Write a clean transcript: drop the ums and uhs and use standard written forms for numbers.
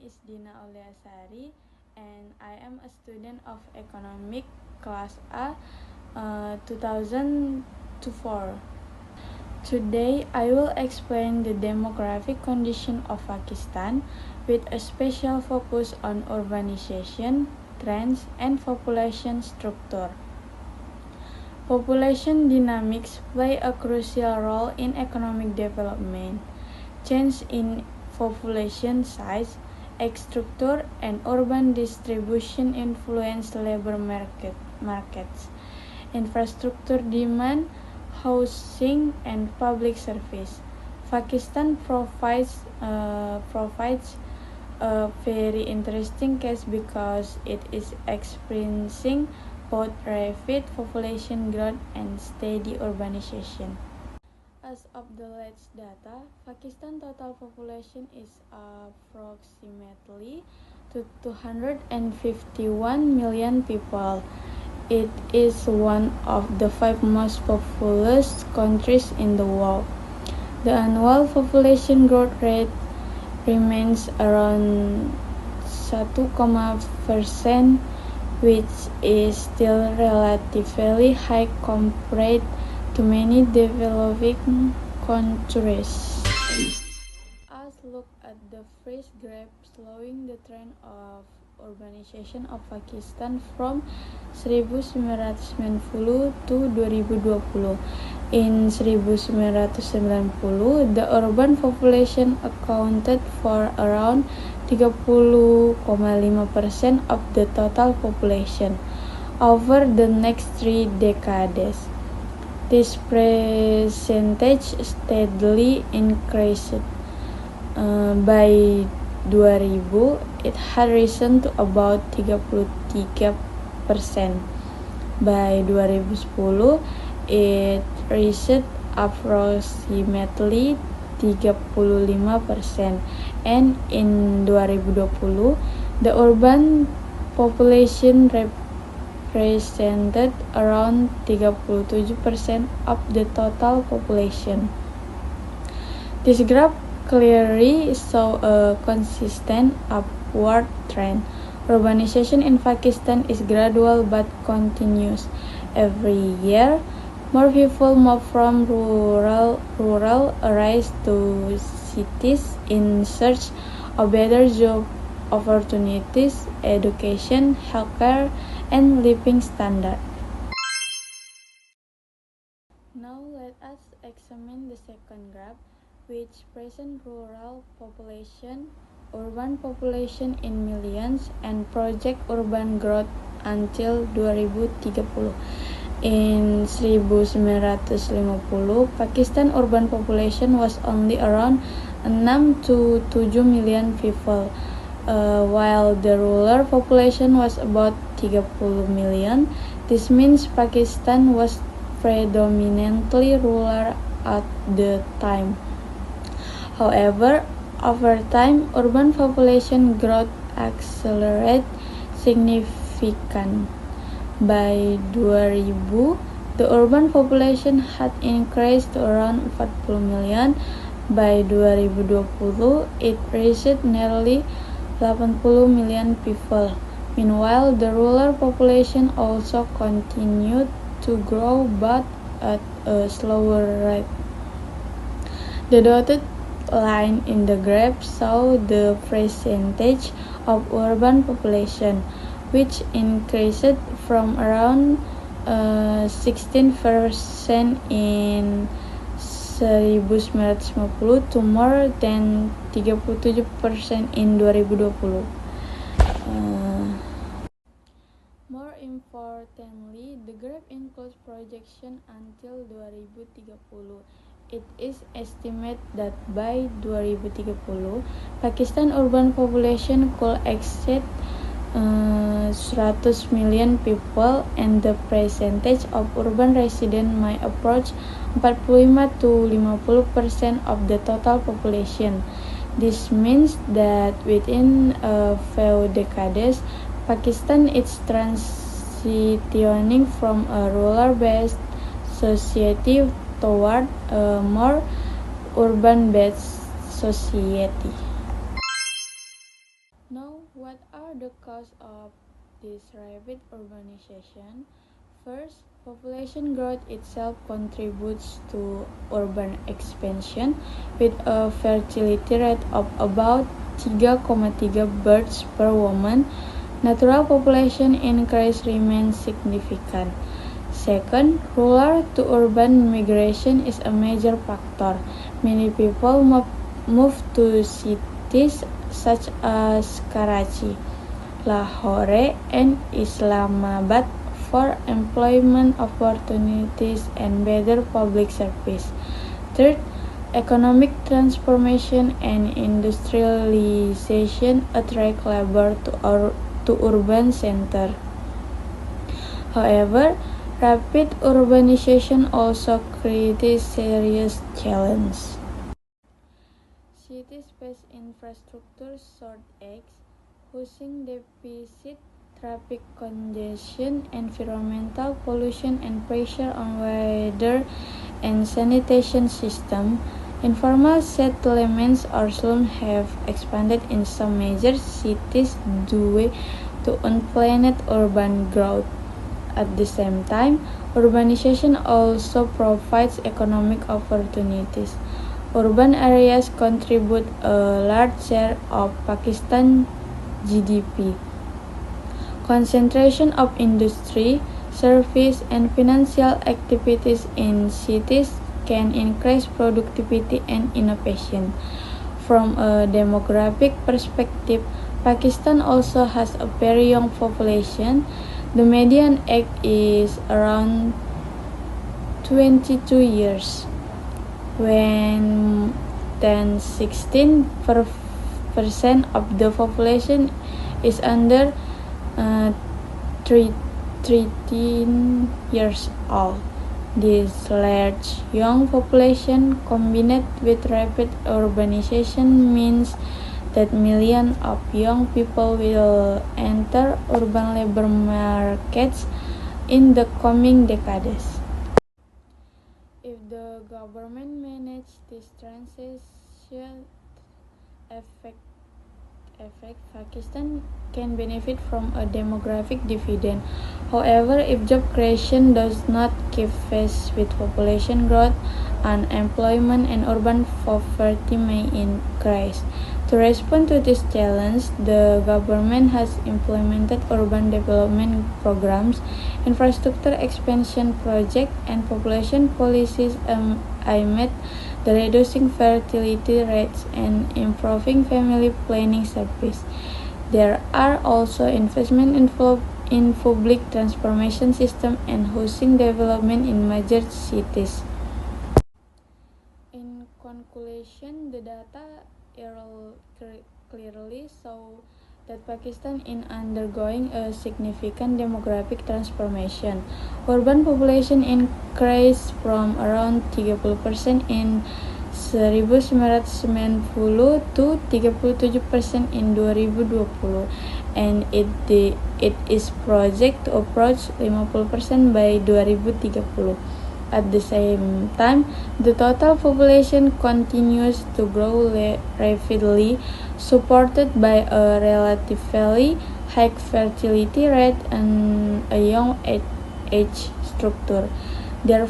is Dina Auliasari and I am a student of Economic Class A 2004. Today I will explain the demographic condition of Pakistan with a special focus on urbanization, trends, and population structure. Population dynamics play a crucial role in economic development. Change in population size, age structure, and urban distribution influence labor markets, infrastructure demand, housing, and public service. Pakistan provides a very interesting case because it is experiencing both rapid population growth and steady urbanization. As of the latest data, Pakistan total population is approximately 251 million people. It is one of the 5 most populous countries in the world. The annual population growth rate remains around 1%, which is still relatively high compared to many developing countries. Let's look at the first graph showing the trend of urbanization of Pakistan from 1990 to 2020. In 1990, the urban population accounted for around 30,5% of the total population. Over the next 3 decades, this percentage steadily increased. By 2000, it had risen to about 33%. By 2010, it reached approximately 35%, and in 2020, the urban population represented around 37% of the total population. This graph clearly shows a consistent upward trend. Urbanization in Pakistan is gradual but continuous. Every year, more people move from rural areas to cities in search of better job opportunities, education, healthcare, and living standards. Now let us examine the second graph, which presents rural population, urban population in millions, and project urban growth until 2030. In 1950, Pakistan urban population was only around 6 to 7 million people, while the rural population was about 30 million. This means Pakistan was predominantly rural at the time. However, over time, urban population growth accelerated significantly. By 2000, the urban population had increased to around 40 million. By 2020, it reached nearly 80 million people. Meanwhile, the rural population also continued to grow but at a slower rate. The dotted line in the graph shows the percentage of urban population, which increased from around 16% in 1950 to more than 37% in 2020. More importantly, the graph includes projection until 2030. It is estimated that by 2030, Pakistan urban population could exceed 100 million people, and the percentage of urban residents might approach 45 to 50% of the total population. This means that within a few decades, Pakistan is transitioning from a rural-based society toward a more urban-based society. Now, what are the causes of this rapid urbanization? First, population growth itself contributes to urban expansion with a fertility rate of about 3,3 births per woman. Natural population increase remains significant. Second, rural to urban migration is a major factor. Many people move to cities such as Karachi, Lahore, and Islamabad for employment opportunities and better public service. Third, economic transformation and industrialization attract labor to urban centers. However, rapid urbanization also creates serious challenges. Cities face infrastructure shortages, housing deficit, traffic congestion, environmental pollution, and pressure on water and sanitation system. Informal settlements or slums have expanded in some major cities due to unplanned urban growth. At the same time, urbanization also provides economic opportunities. Urban areas contribute a large share of Pakistan's GDP. Concentration of industry, service, and financial activities in cities can increase productivity and innovation. From a demographic perspective, Pakistan also has a very young population. The median age is around 22 years, when 16% of the population is under 13 years old. This large young population combined with rapid urbanization means that millions of young people will enter urban labor markets in the coming decades. If the government manages this transition Pakistan can benefit from a demographic dividend. However, if job creation does not keep pace with population growth, unemployment and urban poverty may increase. To respond to this challenge, the government has implemented urban development programs, infrastructure expansion projects, and population policies aimed at reducing fertility rates and improving family planning service. There are also investments in public transportation system and housing development in major cities. In conclusion, the data clearly show that Pakistan is undergoing a significant demographic transformation. Urban population increased from around 30% in 1990 to 37% in 2020, and it is projected to approach 50% by 2030. At the same time, the total population continues to grow rapidly, supported by a relatively high fertility rate and a young age structure. Therefore,